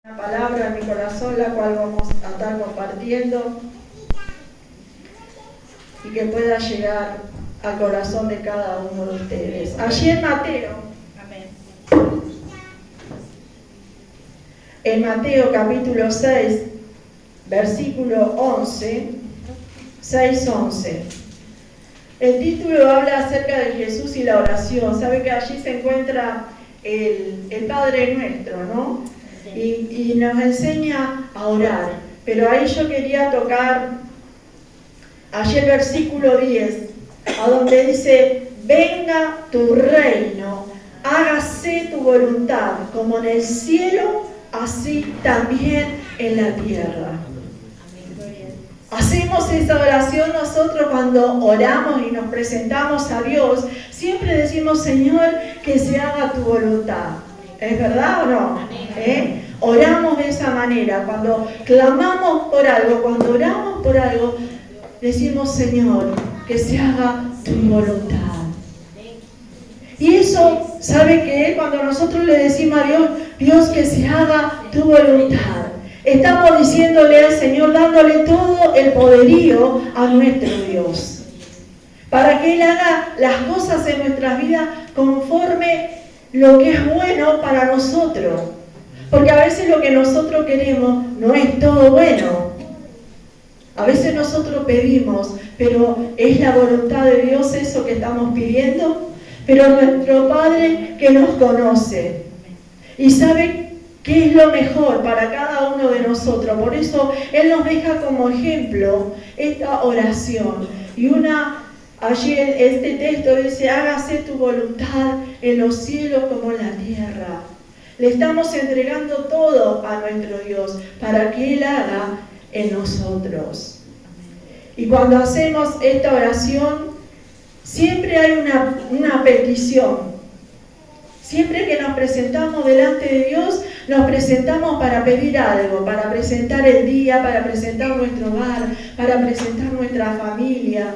Una palabra en mi corazón, la cual vamos a estar compartiendo y que pueda llegar al corazón de cada uno de ustedes. Allí en Mateo, en Mateo capítulo 6, versículo 11, 6-11. El título habla acerca de Jesús y la oración. Sabe que allí se encuentra el Padre Nuestro, ¿no? Y nos enseña a orar. Pero ahí yo quería tocar allí el versículo 10, a donde dice: venga tu reino, hágase tu voluntad, como en el cielo, así también en la tierra. Hacemos esa oración nosotros cuando oramos y nos presentamos a Dios. Siempre decimos: Señor, que se haga tu voluntad. ¿Es verdad o no? Oramos de esa manera. Cuando clamamos por algo, cuando oramos por algo, decimos: Señor, que se haga tu voluntad. Y eso, ¿sabe qué? Cuando nosotros le decimos a Dios: Dios, que se haga tu voluntad, estamos diciéndole al Señor, dándole todo el poderío a nuestro Dios, para que Él haga las cosas en nuestras vidas conforme lo que es bueno para nosotros. Porque a veces lo que nosotros queremos no es todo bueno. A veces nosotros pedimos, pero ¿es la voluntad de Dios eso que estamos pidiendo? Pero nuestro Padre, que nos conoce y sabe qué es lo mejor para cada uno de nosotros, por eso Él nos deja como ejemplo esta oración. Y allí este texto dice: hágase tu voluntad en los cielos como en la tierra. Le estamos entregando todo a nuestro Dios para que Él haga en nosotros. Y cuando hacemos esta oración, siempre hay una petición. Siempre que nos presentamos delante de Dios, nos presentamos para pedir algo, para presentar el día, para presentar nuestro hogar, para presentar nuestra familia.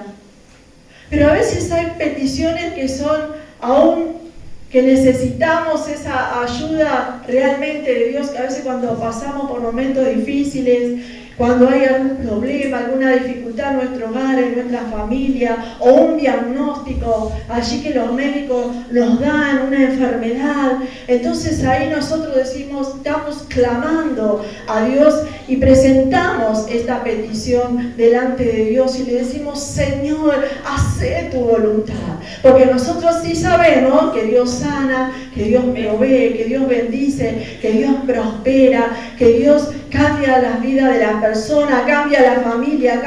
Pero a veces hay peticiones que son aún que necesitamos esa ayuda realmente de Dios, que a veces cuando pasamos por momentos difíciles, cuando hay algún problema, alguna dificultad en nuestro hogar, en nuestra familia, o un diagnóstico, allí que los médicos nos dan una enfermedad, entonces ahí nosotros decimos, estamos clamando a Dios y presentamos esta petición delante de Dios y le decimos: Señor, haz tu voluntad. Porque nosotros sí sabemos que Dios sana, que Dios provee, que Dios bendice, que Dios prospera, que Dios cambia las vidas de las personas, cambia la familia,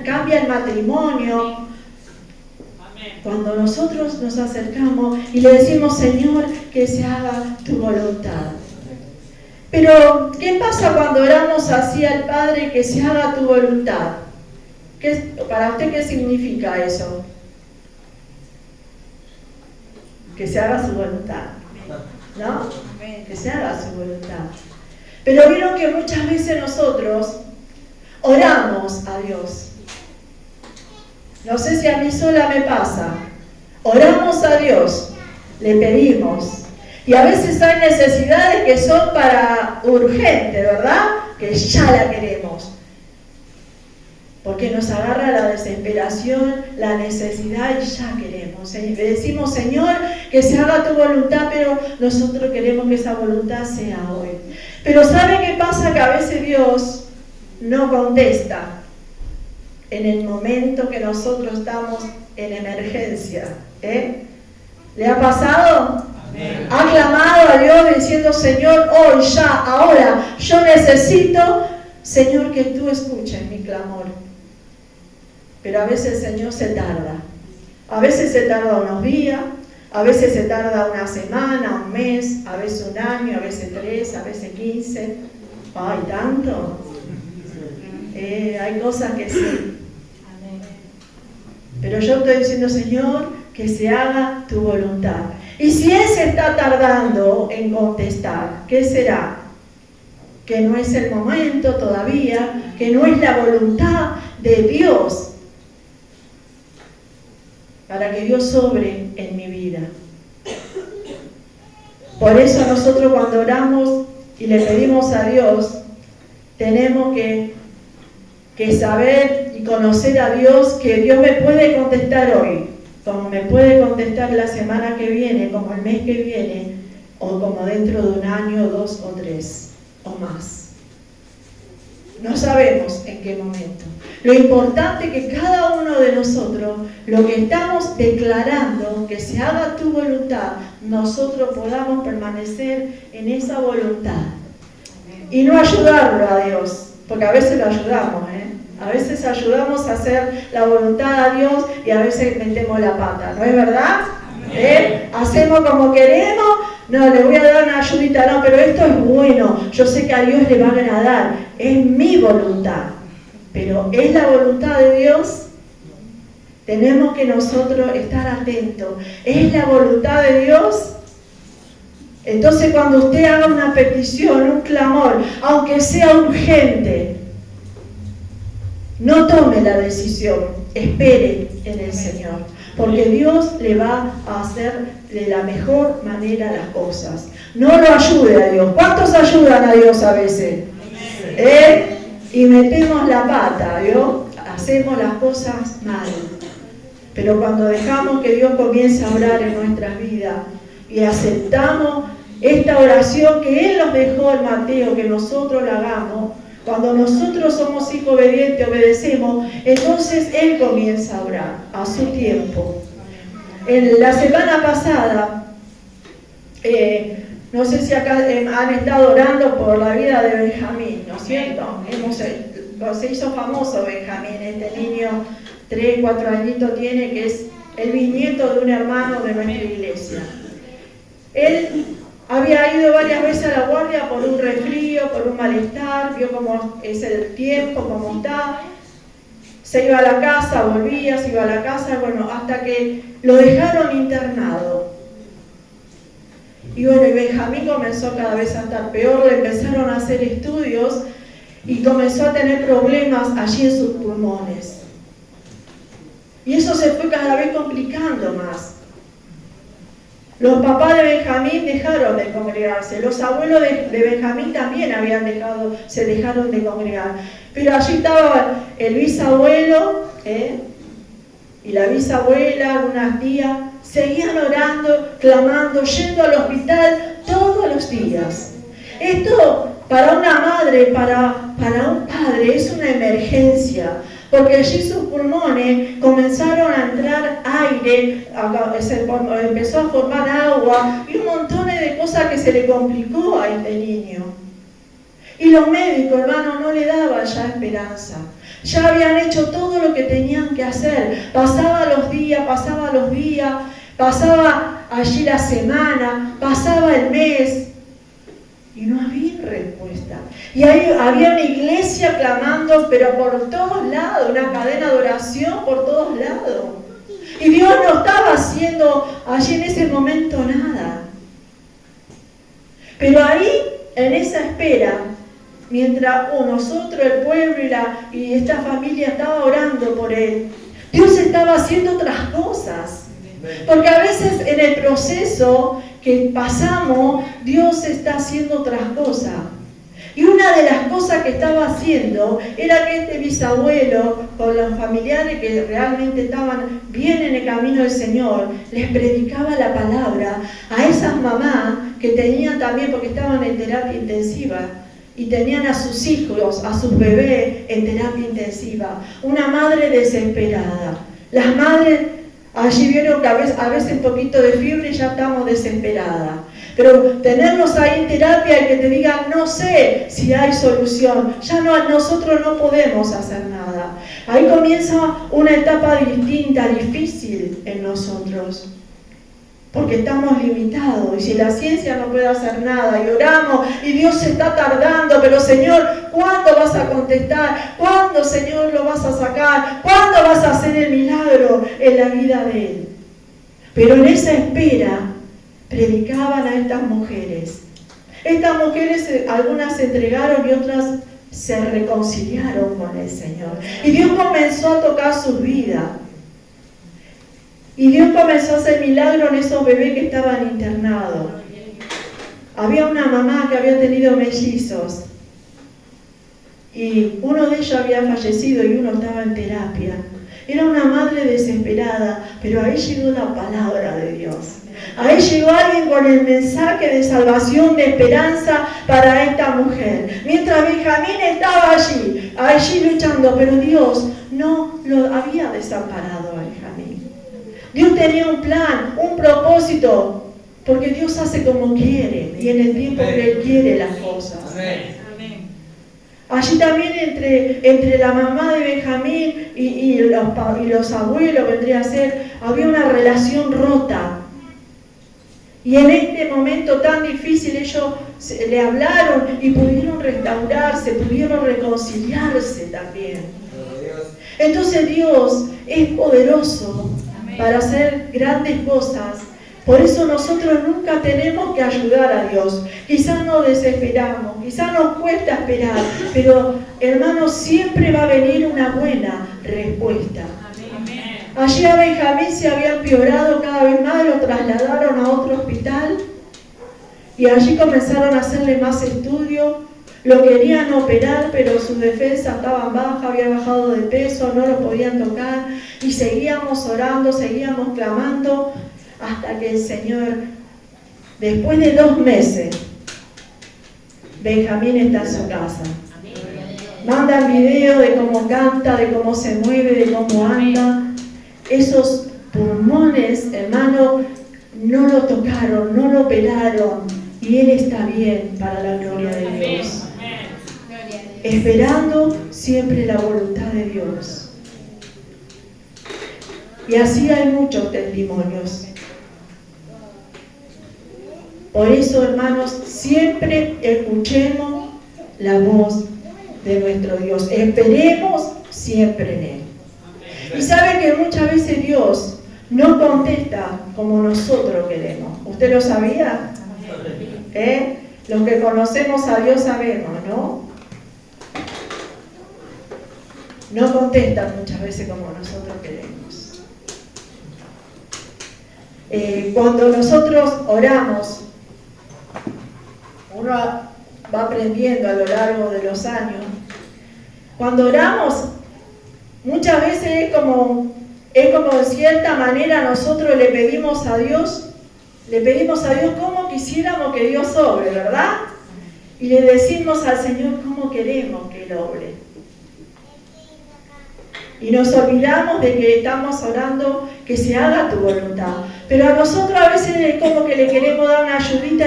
cambia el matrimonio. Cuando nosotros nos acercamos y le decimos: Señor, que se haga tu voluntad. Pero, ¿qué pasa cuando oramos así al Padre, que se haga tu voluntad? ¿Para usted qué significa eso? Que se haga su voluntad, ¿no? Que se haga su voluntad. Pero vieron que muchas veces nosotros oramos a Dios. No sé si a mí sola me pasa. Oramos a Dios, le pedimos. Y a veces hay necesidades que son para urgente, ¿verdad? Que ya la queremos. Porque nos agarra la desesperación, la necesidad y ya queremos. Le decimos: Señor, que se haga tu voluntad, pero nosotros queremos que esa voluntad sea hoy. Pero ¿sabe qué pasa? Que a veces Dios no contesta en el momento que nosotros estamos en emergencia. ¿Le ha pasado? Amén. ¿Ha clamado a Dios diciendo: Señor, hoy, ya, ahora, yo necesito, Señor, que tú escuches mi clamor? Pero a veces el Señor se tarda. A veces se tarda unos días, a veces se tarda una semana, un mes, a veces un año, a veces 3, a veces 15. ¡Ay, tanto! Hay cosas que sí. Pero yo estoy diciendo: Señor, que se haga tu voluntad. Y si Él se está tardando en contestar, ¿qué será? Que no es el momento todavía, que no es la voluntad de Dios para que Dios obre en mi vida. Por eso nosotros cuando oramos y le pedimos a Dios, tenemos que saber y conocer a Dios, que Dios me puede contestar hoy, como me puede contestar la semana que viene, como el mes que viene, o como dentro de un año, 2 o 3 o más. No sabemos en qué momento. Lo importante es que cada uno de nosotros, lo que estamos declarando, que se haga tu voluntad, nosotros podamos permanecer en esa voluntad. Y no ayudarlo a Dios, porque a veces lo ayudamos, A veces ayudamos a hacer la voluntad de Dios y a veces metemos la pata, ¿no es verdad? Hacemos como queremos, no, le voy a dar una ayudita, no, pero esto es bueno, yo sé que a Dios le va a agradar, es mi voluntad, pero ¿es la voluntad de Dios? Tenemos que nosotros estar atentos, ¿es la voluntad de Dios? Entonces cuando usted haga una petición, un clamor, aunque sea urgente, no tome la decisión, espere en el Señor, porque Dios le va a hacer de la mejor manera las cosas. No lo ayude a Dios. ¿Cuántos ayudan a Dios a veces? Y metemos la pata, ¿vio? Hacemos las cosas mal. Pero cuando dejamos que Dios comience a obrar en nuestras vidas y aceptamos esta oración que Él nos dejó en Mateo, que nosotros la hagamos, cuando nosotros somos hijos obedientes, obedecemos, entonces Él comienza a orar a su tiempo. La semana pasada, no sé si acá han estado orando por la vida de Benjamín, ¿no es cierto? Se hizo famoso Benjamín, este niño, 3, 4 añitos tiene, que es el bisnieto de un hermano de nuestra iglesia. Él había ido varias veces a la guardia por un resfrío, por un malestar, vio cómo es el tiempo, cómo está. Se iba a la casa, volvía, se iba a la casa, bueno, hasta que lo dejaron internado. Y bueno, y Benjamín comenzó cada vez a estar peor, le empezaron a hacer estudios y comenzó a tener problemas allí en sus pulmones. Y eso se fue cada vez complicando más. Los papás de Benjamín dejaron de congregarse, los abuelos de Benjamín también se dejaron de congregar. Pero allí estaba el bisabuelo y la bisabuela, algunas tías, seguían orando, clamando, yendo al hospital todos los días. Esto para una madre, para un padre, es una emergencia. Porque allí sus pulmones comenzaron a entrar aire, empezó a formar agua y un montón de cosas que se le complicó a este niño. Y los médicos, hermano, no le daban ya esperanza. Ya habían hecho todo lo que tenían que hacer. Pasaba los días, pasaba allí la semana, pasaba el mes. Y no había respuesta. Y ahí había una iglesia clamando, pero por todos lados, una cadena de oración por todos lados. Y Dios no estaba haciendo allí en ese momento nada. Pero ahí, en esa espera, mientras nosotros, el pueblo y esta familia estaba orando por él, Dios estaba haciendo otras cosas. Porque a veces en el proceso que pasamos, Dios está haciendo otras cosas. Y una de las cosas que estaba haciendo era que este bisabuelo, con los familiares que realmente estaban bien en el camino del Señor, les predicaba la palabra a esas mamás que tenían también, porque estaban en terapia intensiva, y tenían a sus hijos, a sus bebés en terapia intensiva. Una madre desesperada. Las madres allí vieron que a veces un poquito de fiebre y ya estamos desesperadas. Pero tenerlos ahí en terapia y que te digan, no sé si hay solución, ya nosotros no podemos hacer nada. Ahí comienza una etapa distinta, difícil en nosotros. Porque estamos limitados, y si la ciencia no puede hacer nada, y oramos, y Dios se está tardando, pero Señor, ¿cuándo vas a contestar? ¿Cuándo, Señor, lo vas a sacar? ¿Cuándo vas a hacer el milagro en la vida de Él? Pero en esa espera, predicaban a estas mujeres. Estas mujeres, algunas se entregaron y otras se reconciliaron con el Señor. Y Dios comenzó a tocar sus vidas. Y Dios comenzó a hacer milagros en esos bebés que estaban internados. había una mamá que había tenido mellizos y uno de ellos había fallecido y uno estaba en terapia. Era una madre desesperada, pero ahí llegó la palabra de Dios. Ahí llegó alguien con el mensaje de salvación, de esperanza para esta mujer. Mientras Benjamín estaba allí luchando, pero Dios no lo había desamparado a Benjamín. Dios tenía un plan, un propósito, porque Dios hace como quiere y en el tiempo que Él quiere las cosas. Allí también entre la mamá de Benjamín y los abuelos, vendría a ser, había una relación rota. Y en este momento tan difícil ellos le hablaron y pudieron restaurarse, pudieron reconciliarse también. Entonces Dios es poderoso para hacer grandes cosas. Por eso nosotros nunca tenemos que ayudar a Dios. Quizás nos desesperamos, quizás nos cuesta esperar, pero hermanos, siempre va a venir una buena respuesta. Allí a Benjamín se había empeorado cada vez más, lo trasladaron a otro hospital y allí comenzaron a hacerle más estudios. Lo querían operar, pero su defensa estaba baja, había bajado de peso, no lo podían tocar y seguíamos orando, seguíamos clamando. Hasta que el Señor, después de 2 meses, Benjamín está en su casa. Mandan video de cómo canta, de cómo se mueve, de cómo anda. Esos pulmones, hermano, no lo tocaron, no lo operaron. Y él está bien para la gloria de Dios. Esperando siempre la voluntad de Dios. Y así hay muchos testimonios. Por eso, hermanos, siempre escuchemos la voz de nuestro Dios. Esperemos siempre en Él. Y sabe que muchas veces Dios no contesta como nosotros queremos. ¿Usted lo sabía? Los que conocemos a Dios sabemos, ¿no? No contesta muchas veces como nosotros queremos. Cuando nosotros oramos, uno va aprendiendo a lo largo de los años. Cuando oramos, muchas veces es como de cierta manera nosotros le pedimos a Dios cómo quisiéramos que Dios obre, ¿verdad? Y le decimos al Señor cómo queremos que Él obre. Y nos olvidamos de que estamos orando que se haga tu voluntad. Pero a nosotros a veces es como que le queremos dar una ayudita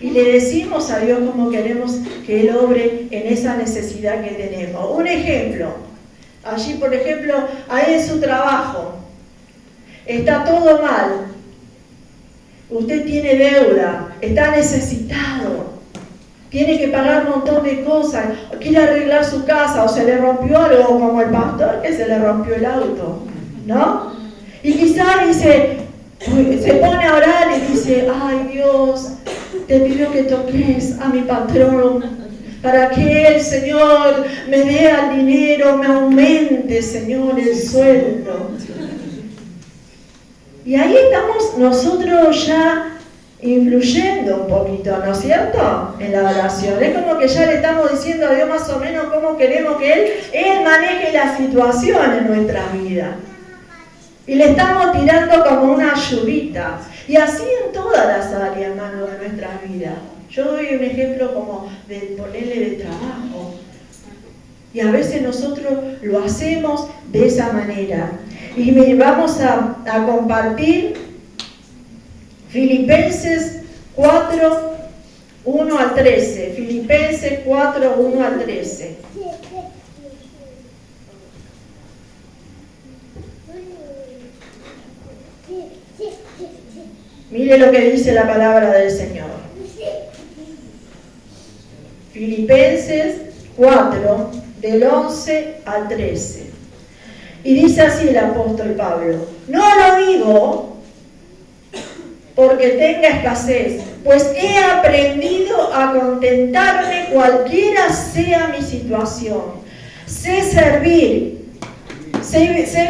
y le decimos a Dios cómo queremos que Él obre en esa necesidad que tenemos. Un ejemplo, allí por ejemplo, ahí en su trabajo, está todo mal, usted tiene deuda, está necesitado, tiene que pagar un montón de cosas, quiere arreglar su casa o se le rompió algo, como el pastor que se le rompió el auto, ¿no? Y quizás se pone a orar y dice, ay Dios, te pido que toques a mi patrón para que el Señor me dé el dinero, me aumente, Señor, el sueldo. Y ahí estamos nosotros ya influyendo un poquito, ¿no es cierto? En la oración. Es como que ya le estamos diciendo a Dios más o menos cómo queremos que Él maneje la situación en nuestra vida. Y le estamos tirando como una ayudita. Y así en todas las áreas, hermano, de nuestra vida. Yo doy un ejemplo como de ponerle de trabajo. Y a veces nosotros lo hacemos de esa manera. Y vamos a compartir Filipenses 4, 1 al 13. Filipenses 4, 1 al 13. Mire lo que dice la palabra del Señor. Filipenses 4, del 11 al 13. Y dice así el apóstol Pablo: no lo digo porque tenga escasez, pues he aprendido a contentarme cualquiera sea mi situación. Sé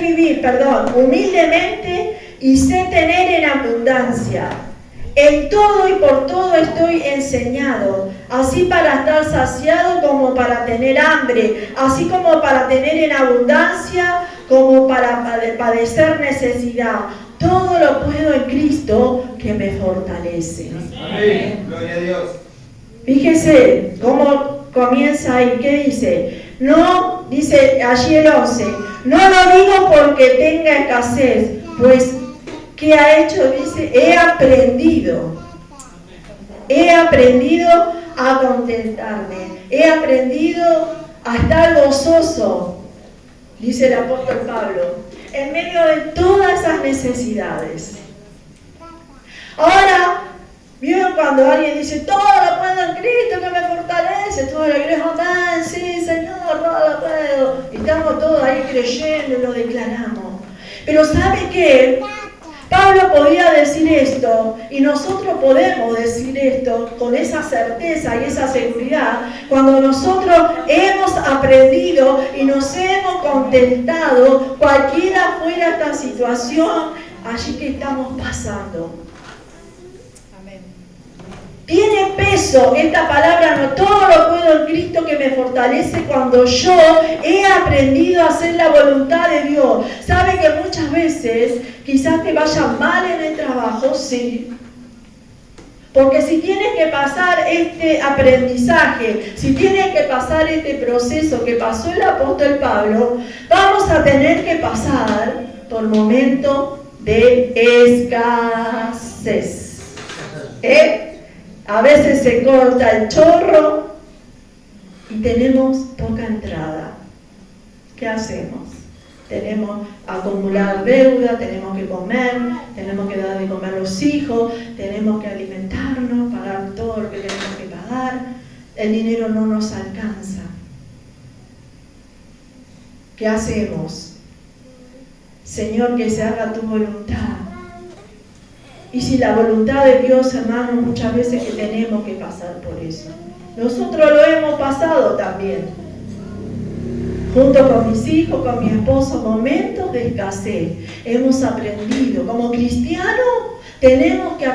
vivir humildemente y sé tener en abundancia. En todo y por todo estoy enseñado, así para estar saciado como para tener hambre, así como para tener en abundancia, como para padecer necesidad. Todo lo puedo en Cristo que me fortalece. Amén. Gloria a Dios. Fíjese cómo comienza ahí, ¿qué dice? No, dice allí el 11, no lo digo porque tenga escasez, pues ¿qué ha hecho? Dice, he aprendido a contentarme, he aprendido a estar gozoso, dice el apóstol Pablo, en medio de todas esas necesidades. Ahora, ¿vieron cuando alguien dice, todo lo puedo en Cristo que me fortalece? Toda la iglesia, amén, sí, Señor, todo lo puedo. Y estamos todos ahí creyendo y lo declaramos. Pero ¿sabe qué? Pablo podía decir esto, y nosotros podemos decir esto con esa certeza y esa seguridad, cuando nosotros hemos aprendido y nos hemos contentado, cualquiera fuera esta situación allí que estamos pasando. Tiene peso esta palabra, no todo lo puedo en Cristo que me fortalece cuando yo he aprendido a hacer la voluntad de Dios. ¿Sabe que muchas veces quizás te vaya mal en el trabajo? Sí. Porque si tienes que pasar este aprendizaje, si tienes que pasar este proceso que pasó el apóstol Pablo, vamos a tener que pasar por momentos de escasez. A veces se corta el chorro y tenemos poca entrada. ¿Qué hacemos? Tenemos que acumular deuda, tenemos que comer, tenemos que dar de comer a los hijos, tenemos que alimentarnos, pagar todo lo que tenemos que pagar. El dinero no nos alcanza. ¿Qué hacemos? Señor, que se haga tu voluntad. Y si la voluntad de Dios, hermano, muchas veces que tenemos que pasar por eso. Nosotros lo hemos pasado también. Junto con mis hijos, con mi esposo, momentos de escasez. Hemos aprendido. Como cristianos tenemos que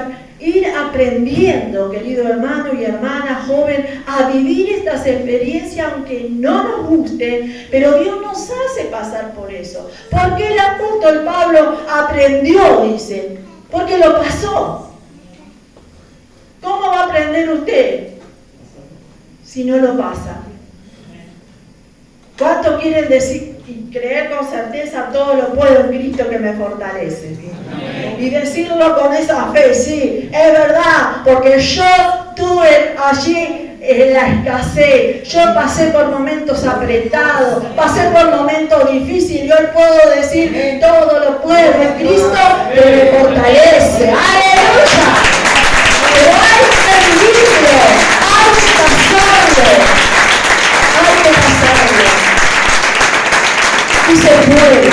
ir aprendiendo, querido hermano y hermana, joven, a vivir estas experiencias aunque no nos gusten, pero Dios nos hace pasar por eso. Porque el apóstol Pablo aprendió, dice, porque lo pasó. ¿Cómo va a aprender usted si no lo pasa? ¿Cuánto quieren decir y creer con certeza todo lo puedo en Cristo que me fortalece? Y decirlo con esa fe, sí, es verdad, porque yo tuve allí en la escasez, yo pasé por momentos apretados, pasé por momentos difíciles y hoy puedo decir todo lo puedo en Cristo que me fortalece. ¡Aleluya! Pero hay que vivirlo, hay que pasarlo, hay que pasarlo. Y se puede,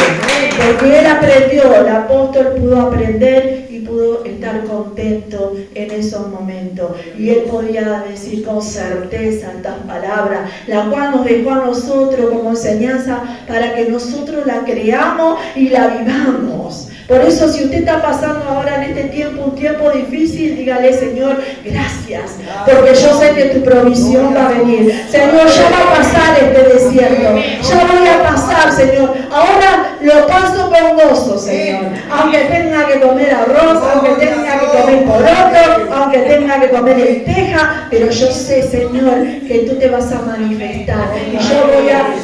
porque él aprendió, el apóstol pudo aprender y pudo estar contento en esos momentos. Y él podía decir con certeza estas palabras, la cual nos dejó a nosotros como enseñanza para que nosotros la creamos y la vivamos. Por eso, si usted está pasando ahora en este tiempo, un tiempo difícil, dígale, Señor, gracias, porque yo sé que tu provisión va a venir. Señor, ya va a pasar este desierto, ya voy a pasar, Señor. Ahora lo paso con gozo, Señor. Aunque tenga que comer arroz, aunque tenga que comer poroto, aunque tenga que comer lenteja, pero yo sé, Señor, que tú te vas a manifestar. Y yo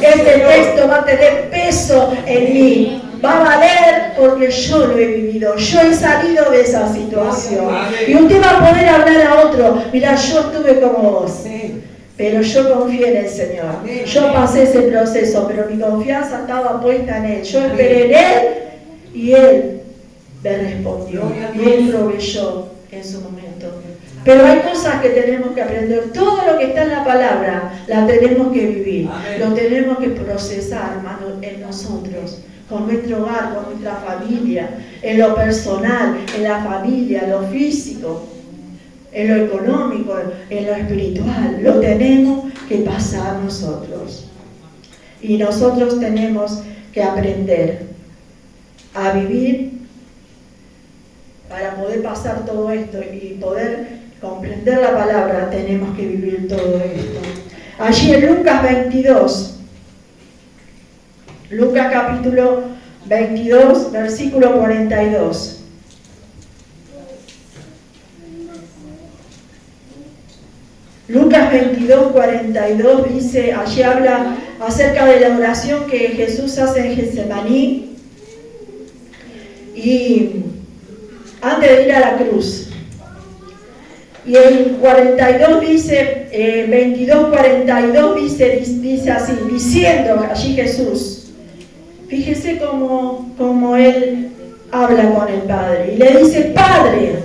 este texto va a tener peso en mí. Va a valer porque yo lo he vivido, yo he salido de esa situación. Y usted va a poder hablar a otro, mira, yo estuve como vos, pero yo confié en el Señor. Yo pasé ese proceso, pero mi confianza estaba puesta en Él. Yo esperé en Él y Él me respondió y Él proveyó en su momento. Pero hay cosas que tenemos que aprender. Todo lo que está en la palabra, la tenemos que vivir. Lo tenemos que procesar, hermano, en nosotros. Con nuestro hogar, con nuestra familia, en lo personal, en la familia, en lo físico, en lo económico, en lo espiritual. Lo tenemos que pasar nosotros. Y nosotros tenemos que aprender a vivir para poder pasar todo esto y poder comprender la palabra, tenemos que vivir todo esto. Allí en Lucas 22, Lucas capítulo 22, versículo 42. Lucas 22, 42 dice, allí habla acerca de la oración que Jesús hace en Getsemaní y antes de ir a la cruz. Y el 42 dice, 22, 42 dice así, diciendo allí Jesús, fíjese cómo él habla con el Padre y le dice, Padre,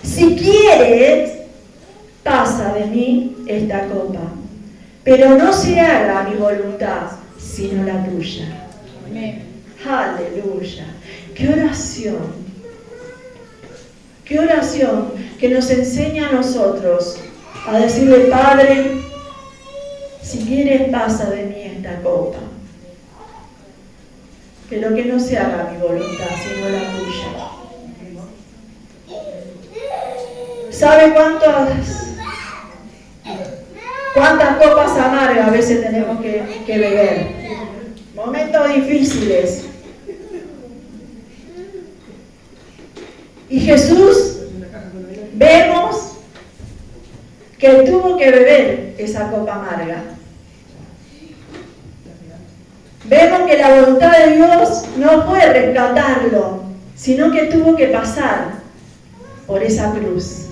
si quieres, pasa de mí esta copa, pero no se haga mi voluntad, sino la tuya. Amén. Aleluya. Qué oración. Qué oración que nos enseña a nosotros a decirle, Padre, si quieres pasa de mí esta copa, pero que no se haga mi voluntad, sino la tuya. ¿Sabe cuántas copas amargas a veces tenemos que beber? Momentos difíciles. Y Jesús, vemos que tuvo que beber esa copa amarga. Vemos que la voluntad de Dios no fue rescatarlo, sino que tuvo que pasar por esa cruz.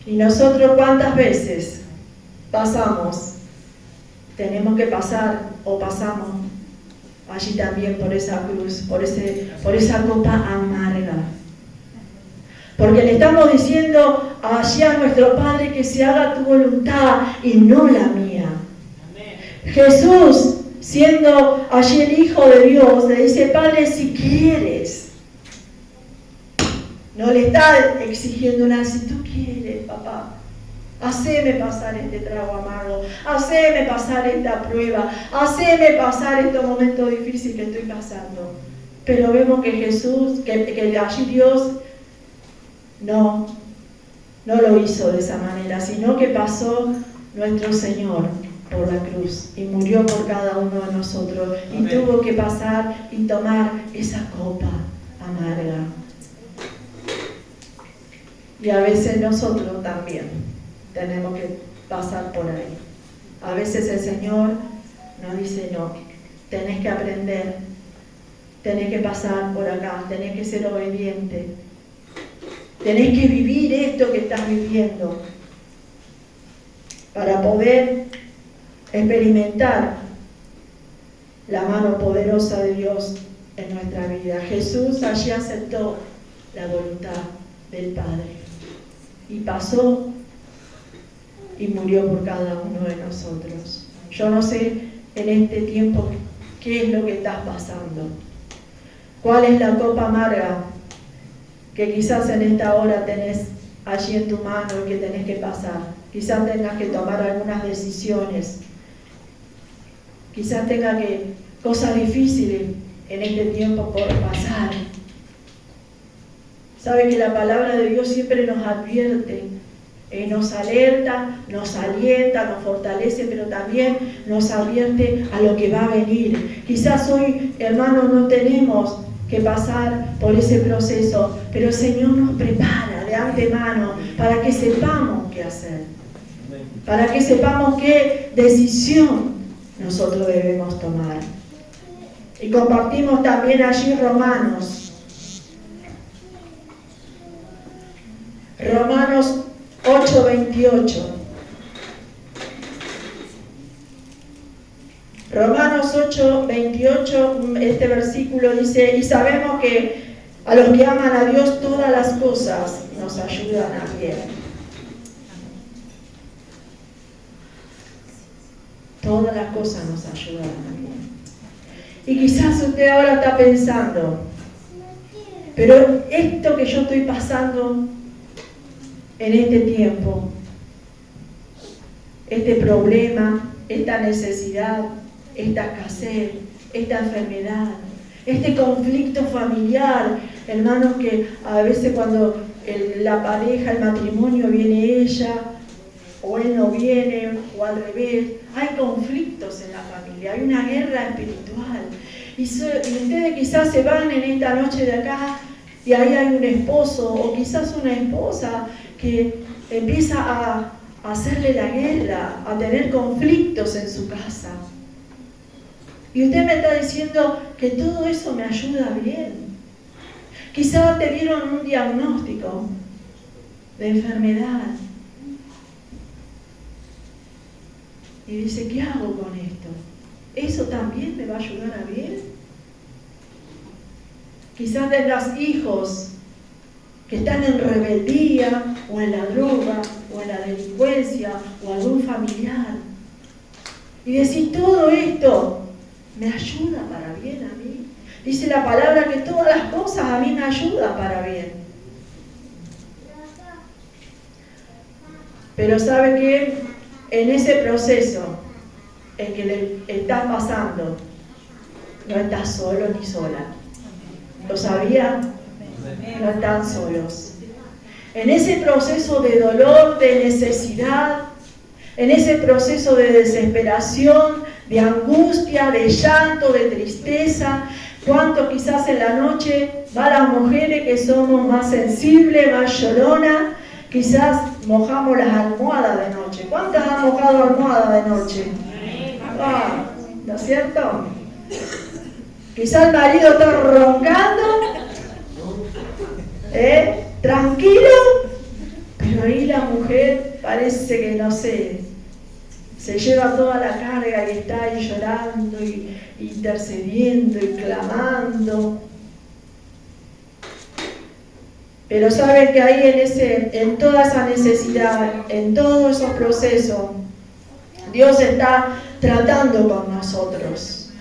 Y nosotros, ¿cuántas veces pasamos? Tenemos que pasar o pasamos allí también por esa cruz, por esa copa amarga. Porque le estamos diciendo allí a nuestro Padre que se haga tu voluntad y no la mía. Amén. Jesús, siendo allí el Hijo de Dios, le dice, Padre, si quieres. No le está exigiendo nada, si tú quieres, papá, haceme pasar este trago amargo, haceme pasar esta prueba, haceme pasar estos momentos difíciles que estoy pasando. Pero vemos que Jesús, que allí Dios no lo hizo de esa manera, sino que pasó nuestro Señor por la cruz y murió por cada uno de nosotros. Amén. Y tuvo que pasar y tomar esa copa amarga. Y a veces nosotros también tenemos que pasar por ahí. A veces el Señor nos dice, no, tenés que aprender, tenés que pasar por acá, tenés que ser obediente, tenés que vivir esto que estás viviendo para poder experimentar la mano poderosa de Dios en nuestra vida. Jesús allí aceptó la voluntad del Padre y pasó y murió por cada uno de nosotros. Yo no sé en este tiempo qué es lo que estás pasando, cuál es la copa amarga que quizás en esta hora tenés allí en tu mano y que tenés que pasar. Quizás tengas que tomar algunas decisiones, quizás tengas que cosas difíciles en este tiempo por pasar. Sabe que la palabra de Dios siempre nos advierte, nos alerta, nos alienta, nos fortalece, pero también nos advierte a lo que va a venir. Quizás hoy, hermanos, no tenemos que pasar por ese proceso, pero el Señor nos prepara de antemano para que sepamos qué hacer, para que sepamos qué decisión nosotros debemos tomar. Y compartimos también allí Romanos 8:28. Romanos 8:28, este versículo dice, y sabemos que a los que aman a Dios todas las cosas nos ayudan a bien. Todas las cosas nos ayudan a bien. Y quizás usted ahora está pensando, pero esto que yo estoy pasando en este tiempo, este problema, esta necesidad, esta escasez, esta enfermedad, este conflicto familiar, hermanos, que a veces cuando la pareja, el matrimonio, viene ella, o él no viene, o al revés, hay conflictos en la familia, hay una guerra espiritual. Y ustedes quizás se van en esta noche de acá y ahí hay un esposo o quizás una esposa que empieza a hacerle la guerra, a tener conflictos en su casa. Y usted me está diciendo que todo eso me ayuda bien. Quizás te dieron un diagnóstico de enfermedad. Y dice, ¿qué hago con esto? ¿Eso también me va a ayudar a bien? Quizás tengas hijos que están en rebeldía, o en la droga, o en la delincuencia, o algún familiar. Y decir, todo esto me ayuda para bien a mí. Dice la palabra que todas las cosas a mí me ayudan para bien. Pero ¿sabe qué? En ese proceso en que le estás pasando, no estás solo ni sola. ¿Lo sabía? No están solos. En ese proceso de dolor, de necesidad, en ese proceso de desesperación, de angustia, de llanto, de tristeza, cuánto quizás en la noche va las mujeres que somos más sensibles, más lloronas, quizás mojamos las almohadas de noche. ¿Cuántas han mojado almohadas de noche? Ah, ¿no es cierto? Quizás el marido está roncando, tranquilo, pero ahí la mujer parece que, no sé, se lleva toda la carga y está ahí llorando y intercediendo y clamando. Pero saben que ahí en toda esa necesidad, en todos esos procesos, Dios está tratando con nosotros.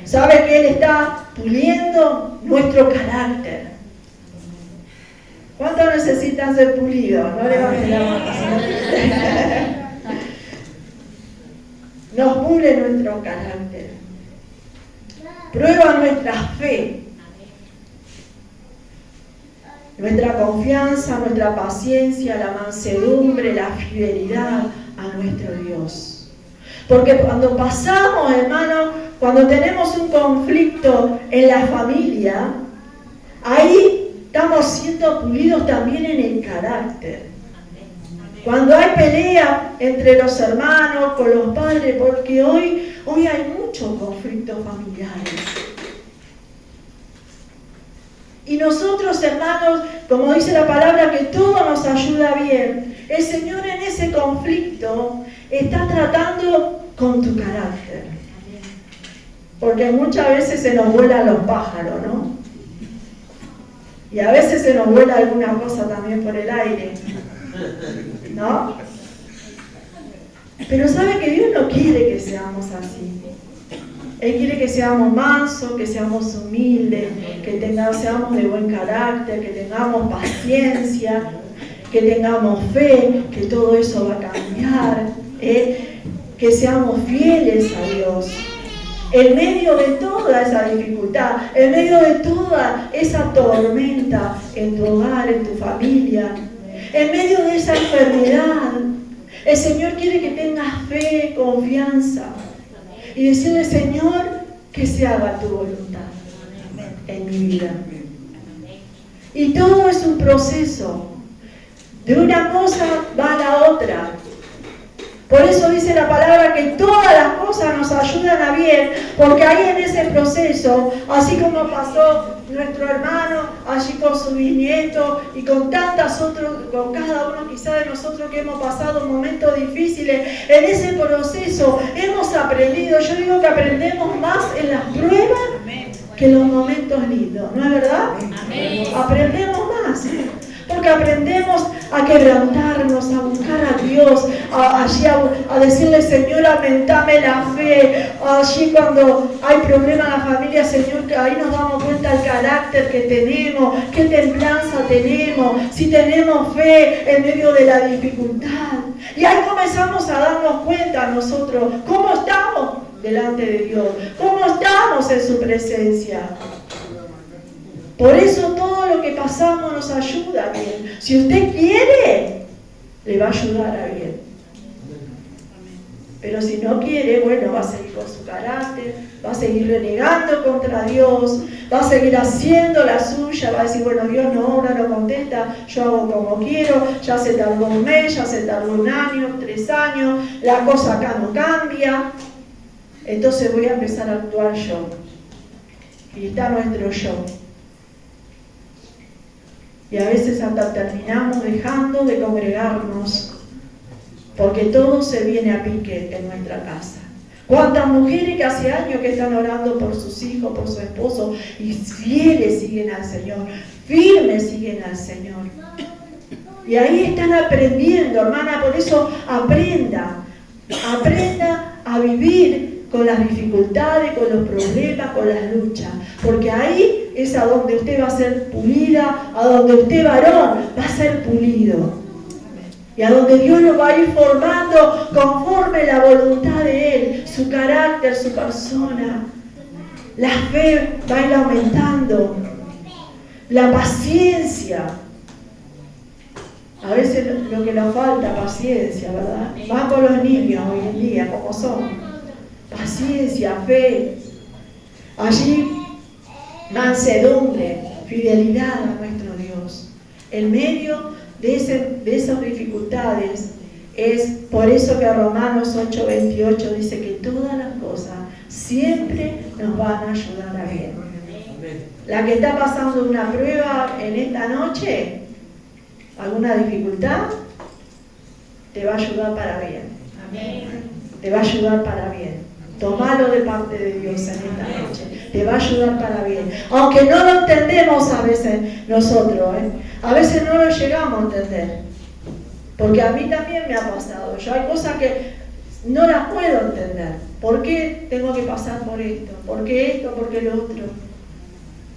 ¿Sabe que Él está puliendo nuestro carácter? ¿Cuántos necesitan ser pulidos? No levanten la mano. Nos pule nuestro carácter. Prueba nuestra fe. Nuestra confianza, nuestra paciencia, la mansedumbre, la fidelidad a nuestro Dios. Porque cuando pasamos, hermano, cuando tenemos un conflicto en la familia, ahí estamos siendo pulidos también en el carácter. Cuando hay pelea entre los hermanos, con los padres, porque hoy hay muchos conflictos familiares. Y nosotros, hermanos, como dice la palabra, que todo nos ayuda bien. El Señor en ese conflicto está tratando con tu carácter. Porque muchas veces se nos vuelan los pájaros, ¿no? Y a veces se nos vuela alguna cosa también por el aire, ¿no? Pero sabe que Dios no quiere que seamos así. Él quiere que seamos mansos, que seamos humildes, que seamos de buen carácter, que tengamos paciencia, que tengamos fe, que todo eso va a cambiar, que seamos fieles a Dios. En medio de toda esa dificultad, en medio de toda esa tormenta en tu hogar, en tu familia, en medio de esa enfermedad, el Señor quiere que tengas fe, confianza. Y decirle, Señor, que se haga tu voluntad en mi vida. Y todo es un proceso. De una cosa va a la otra. Por eso dice la palabra que todas las cosas nos ayudan a bien, porque ahí en ese proceso, así como pasó nuestro hermano allí con su bisnieto y con tantas otras, con cada uno quizá de nosotros que hemos pasado momentos difíciles, en ese proceso hemos aprendido. Yo digo que aprendemos más en las pruebas que en los momentos lindos, ¿no es verdad? Amén. Aprendemos más. Porque aprendemos a quebrantarnos, a buscar a Dios, a decirle, Señor, aumentame la fe. Allí cuando hay problemas en la familia, Señor, que ahí nos damos cuenta del carácter que tenemos, qué templanza tenemos, si tenemos fe en medio de la dificultad. Y ahí comenzamos a darnos cuenta nosotros cómo estamos delante de Dios, cómo estamos en su presencia. Por eso todo lo que pasamos nos ayuda a bien. Si usted quiere, le va a ayudar a bien. Pero si no quiere, bueno, va a seguir con su carácter, va a seguir renegando contra Dios, va a seguir haciendo la suya, va a decir, bueno, Dios no obra, no contesta, yo hago como quiero, ya se tardó un mes, ya se tardó un año, 3 años, la cosa acá no cambia, entonces voy a empezar a actuar yo. Y está nuestro yo. Y a veces hasta terminamos dejando de congregarnos, porque todo se viene a pique en nuestra casa. ¿Cuántas mujeres que hace años que están orando por sus hijos, por su esposo, y fieles siguen al Señor, firmes siguen al Señor? Y ahí están aprendiendo, hermana, por eso aprenda a vivir con las dificultades, con los problemas, con las luchas, porque ahí es a donde usted va a ser pulida, a donde usted, varón, va a ser pulido. Y a donde Dios lo va a ir formando conforme la voluntad de Él, su carácter, su persona. La fe va a ir aumentando. La paciencia. A veces lo que nos falta, paciencia, ¿verdad? Van con los niños hoy en día, como son. Paciencia, fe. Allí, mansedumbre, fidelidad a nuestro Dios. En medio de esas dificultades, es por eso que Romanos 8:28 dice que todas las cosas siempre nos van a ayudar a bien. La que está pasando una prueba en esta noche, alguna dificultad, te va a ayudar para bien. Te va a ayudar para bien. Tomalo de parte de Dios en esta noche. Te va a ayudar para bien. Aunque no lo entendemos a veces nosotros, a veces no lo llegamos a entender. Porque a mí también me ha pasado. Yo hay cosas que no las puedo entender. ¿Por qué tengo que pasar por esto? ¿Por qué esto? ¿Por qué lo otro?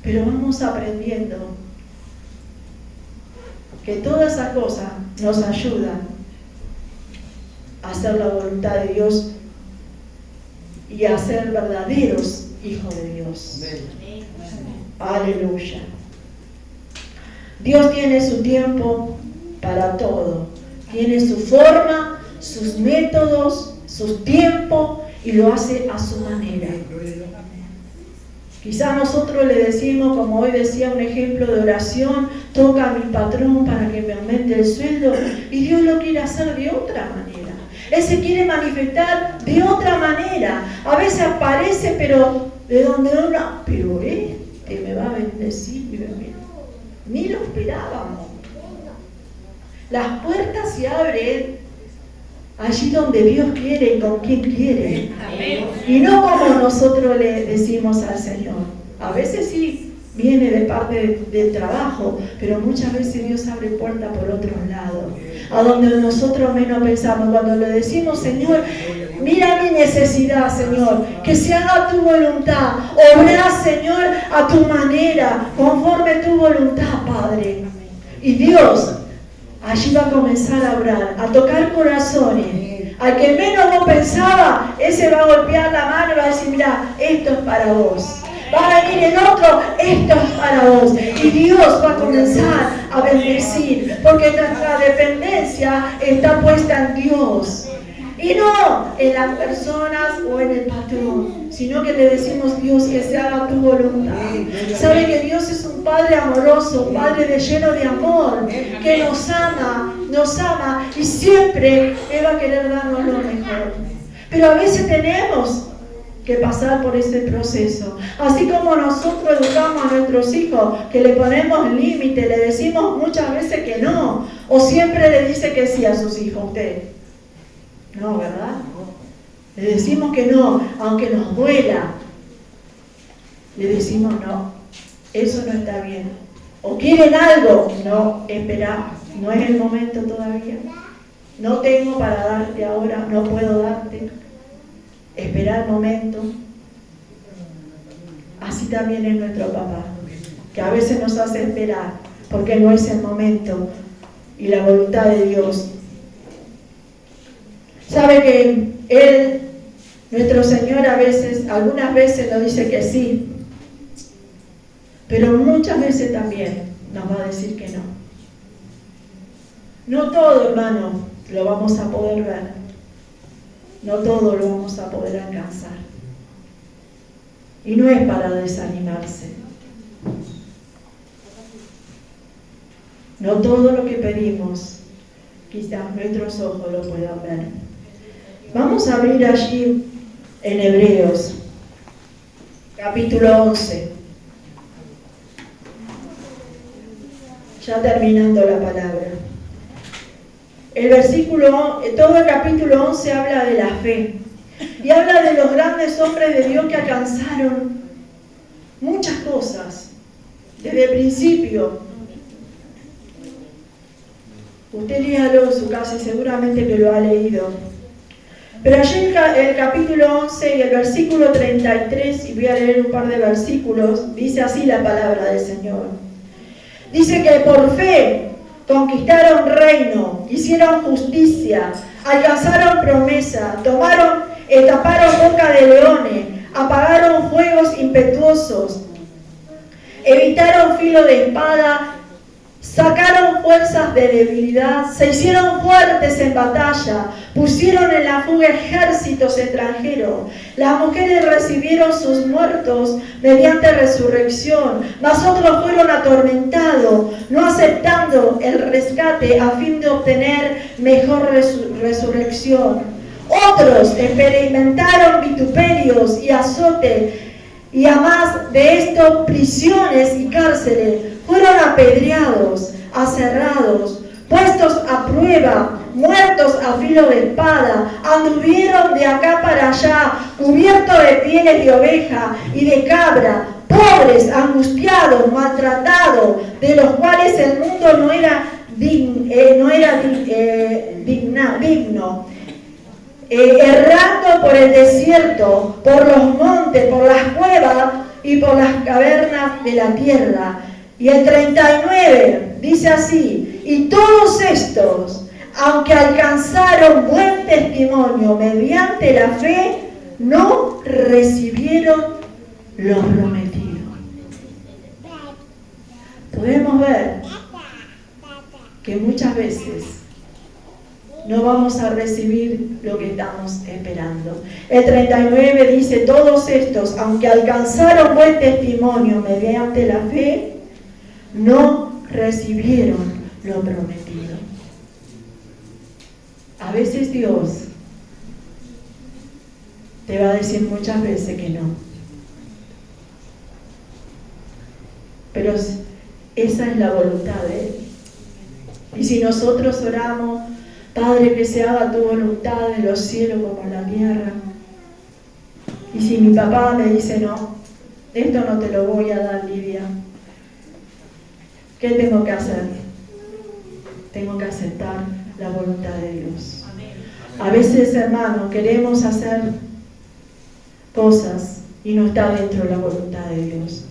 Pero vamos aprendiendo que todas esas cosas nos ayudan a hacer la voluntad de Dios y a ser verdaderos hijos de Dios. Aleluya. Dios tiene su tiempo para todo. Tiene su forma, sus métodos, sus tiempos, y lo hace a su manera. Quizás nosotros le decimos, como hoy decía un ejemplo de oración, toca a mi patrón para que me aumente el sueldo, y Dios lo quiere hacer de otra manera. Él se quiere manifestar de otra manera. A veces aparece, pero de donde uno, pero me va a bendecir, ni lo esperábamos. Las puertas se abren allí donde Dios quiere y con quien quiere. Amén. Y no como nosotros le decimos al Señor. A veces sí viene de parte del trabajo, pero muchas veces Dios abre puertas por otros lados, a donde nosotros menos pensamos. Cuando le decimos, Señor, mira mi necesidad, Señor, que se haga tu voluntad, obra, Señor, a tu manera, conforme a tu voluntad, Padre. Y Dios allí va a comenzar a obrar, a tocar corazones. Al que menos vos pensaba, ese va a golpear la mano y va a decir, mira, esto es para vos. Va a venir el otro, esto es para vos. Y Dios va a comenzar a bendecir, porque nuestra dependencia está puesta en Dios. Y no en las personas o en el patrón, sino que le decimos, Dios, que se haga tu voluntad. Sabe que Dios es un Padre amoroso, un Padre lleno de amor, que nos ama y siempre Él va a querer darnos lo mejor. Pero a veces tenemos que pasar por ese proceso. Así como nosotros educamos a nuestros hijos, que le ponemos límite, le decimos muchas veces que no, o siempre le dice que sí a sus hijos, usted. No, ¿verdad? Le decimos que no, aunque nos duela. Le decimos no, eso no está bien. O quieren algo, no, espera, no es el momento todavía. No tengo para darte ahora, no puedo darte. Espera el momento. Así también es nuestro papá, que a veces nos hace esperar, porque no es el momento y la voluntad de Dios. Sabe que Él, nuestro Señor, algunas veces nos dice que sí, pero muchas veces también nos va a decir que no. No todo, hermano, lo vamos a poder ver. No todo lo vamos a poder alcanzar. Y no es para desanimarse. No todo lo que pedimos, quizás nuestros ojos lo puedan ver. Vamos a abrir allí en Hebreos, capítulo 11. Ya terminando la palabra. El versículo, todo el capítulo 11 habla de la fe. Y habla de los grandes hombres de Dios que alcanzaron muchas cosas desde el principio. Usted léalo en su casa y seguramente que lo ha leído. Pero allí el capítulo 11 y el versículo 33, y voy a leer un par de versículos, dice así la palabra del Señor. Dice que por fe conquistaron reino, hicieron justicia, alcanzaron promesa, taparon boca de leones, apagaron fuegos impetuosos, evitaron filo de espada, sacaron fuerzas de debilidad, se hicieron fuertes en batalla, pusieron en la fuga ejércitos extranjeros. Las mujeres recibieron sus muertos mediante resurrección, mas otros fueron atormentados, no aceptando el rescate a fin de obtener mejor resurrección. Otros experimentaron vituperios y azote, y además de esto prisiones y cárceles. Fueron apedreados, aserrados, puestos a prueba, muertos a filo de espada, anduvieron de acá para allá, cubiertos de pieles de oveja y de cabra, pobres, angustiados, maltratados, de los cuales el mundo no era digno. Errando por el desierto, por los montes, por las cuevas y por las cavernas de la tierra. Y el 39 dice así: y todos estos, aunque alcanzaron buen testimonio mediante la fe, no recibieron lo prometido. Podemos ver que muchas veces no vamos a recibir lo que estamos esperando. El 39 dice: todos estos, aunque alcanzaron buen testimonio mediante la fe, no recibieron lo prometido. A veces Dios te va a decir muchas veces que no. Pero esa es la voluntad de Él. Y si nosotros oramos: Padre, que se haga tu voluntad en los cielos como en la tierra. Y si mi papá me dice: no, esto no te lo voy a dar, Lidia, ¿qué tengo que hacer? Tengo que aceptar la voluntad de Dios. A veces, hermanos, queremos hacer cosas y no está dentro de la voluntad de Dios.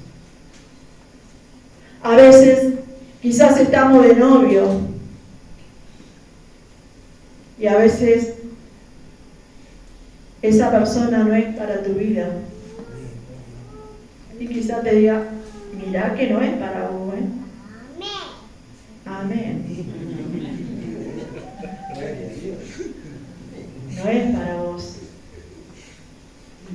A veces, quizás estamos de novio y a veces esa persona no es para tu vida. Y quizás te diga: mirá que no es para vos, ¿eh? Amén. No es para vos.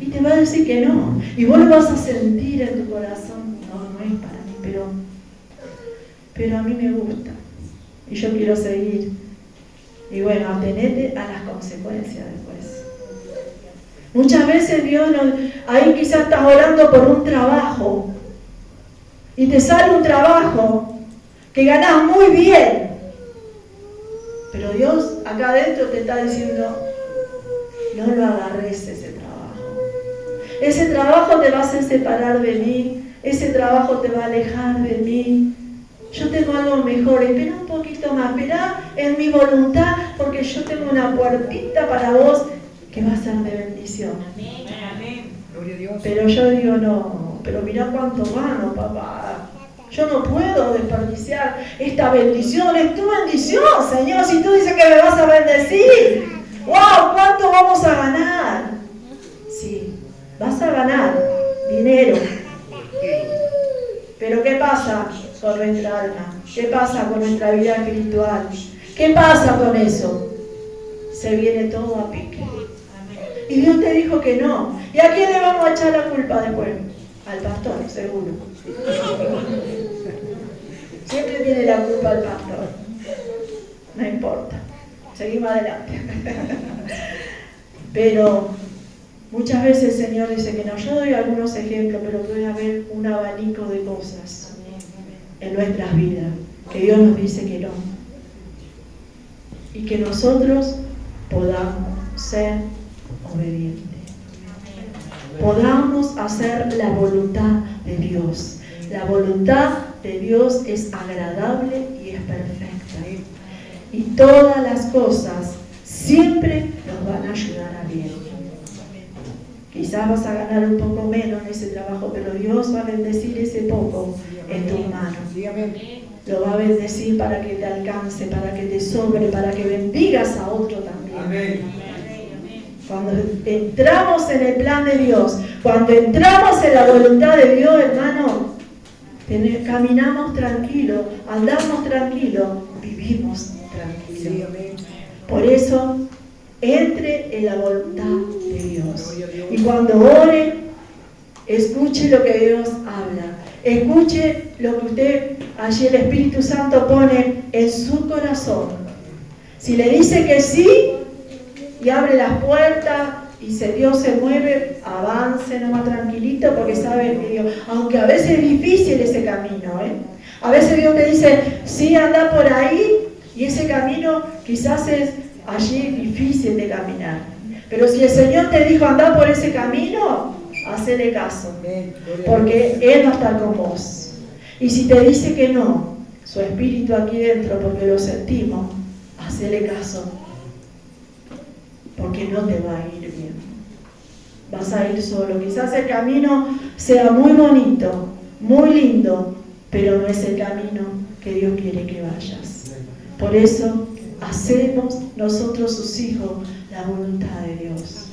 Y te va a decir que no. Y vos lo vas a sentir en tu corazón: no es para mí, pero a mí me gusta. Y yo quiero seguir. Y bueno, atenete a las consecuencias después. Muchas veces Dios ahí quizás estás orando por un trabajo. Y te sale un trabajo que ganás muy bien, pero Dios acá adentro te está diciendo: no lo agarres ese trabajo. Ese trabajo te va a hacer separar de mí, ese trabajo te va a alejar de mí. Yo tengo algo mejor, espera un poquito más, espera en mi voluntad, porque yo tengo una puertita para vos que va a ser de bendición. Amén. Gloria a Dios. Pero yo digo: no, pero mirá cuánto gano, papá. Yo no puedo desperdiciar esta bendición. Es tu bendición, Señor. Si tú dices que me vas a bendecir, ¡wow! ¿Cuánto vamos a ganar? Sí, vas a ganar dinero. Pero con nuestra alma? ¿Qué pasa con nuestra vida espiritual? ¿Qué pasa con eso? Se viene todo a pique. Y Dios te dijo que no. ¿Y a quién le vamos a echar la culpa después? Al pastor, seguro. Siempre tiene la culpa el pastor. No importa. Seguimos adelante. Pero muchas veces el Señor dice que no. Yo doy algunos ejemplos, pero puede haber un abanico de cosas en nuestras vidas que Dios nos dice que no. Y que nosotros podamos ser obedientes. Podamos hacer la voluntad de Dios. La voluntad de Dios es agradable y es perfecta. Y todas las cosas siempre nos van a ayudar a bien. Quizás vas a ganar un poco menos en ese trabajo, pero Dios va a bendecir ese poco en tus manos. Lo va a bendecir para que te alcance, para que te sobre, para que bendigas a otro también. Amén. Cuando entramos en el plan de Dios, cuando entramos en la voluntad de Dios, hermano, caminamos tranquilos, andamos tranquilos, vivimos tranquilos. Por eso, entre en la voluntad de Dios. Y cuando ore, escuche lo que Dios habla. Escuche lo que usted, allí el Espíritu Santo pone en su corazón. Si le dice que sí, y abre las puertas, y Dios se mueve, avance nomás tranquilito, porque sabe que Dios, aunque a veces es difícil ese camino, a veces Dios te dice, sí, anda por ahí, y ese camino quizás es allí difícil de caminar. Pero si el Señor te dijo, anda por ese camino, hacele caso, porque Él va a estar con vos. Y si te dice que no, su espíritu aquí dentro, porque lo sentimos, hacele caso, porque no te va a ir bien. Vas a ir solo. Quizás el camino sea muy bonito, muy lindo, pero no es el camino que Dios quiere que vayas. Por eso hacemos nosotros sus hijos la voluntad de Dios.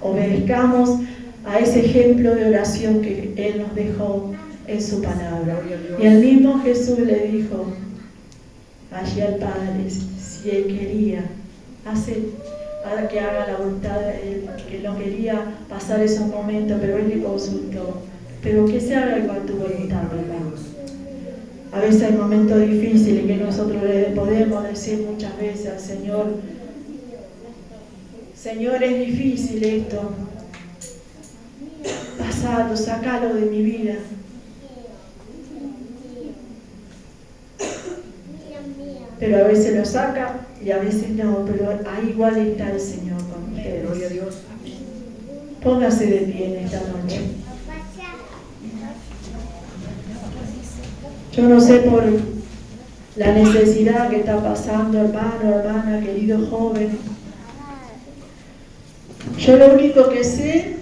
Obedezcamos a ese ejemplo de oración que Él nos dejó en su palabra. Y el mismo Jesús le dijo allí al Padre, si Él quería, para que haga la voluntad de Él, que no quería pasar esos momentos, pero Él le consultó. Pero que se haga igual tu voluntad, ¿verdad? A veces hay momentos difíciles que nosotros le podemos decir muchas veces al Señor, Señor, es difícil esto, pasalo, sacalo de mi vida. Pero a veces lo saca y a veces no, pero ahí igual está el Señor con ustedes. Gloria a Dios. Póngase de pie en esta noche. Yo no sé por la necesidad que está pasando, hermano, hermana, querido joven. Yo lo único que sé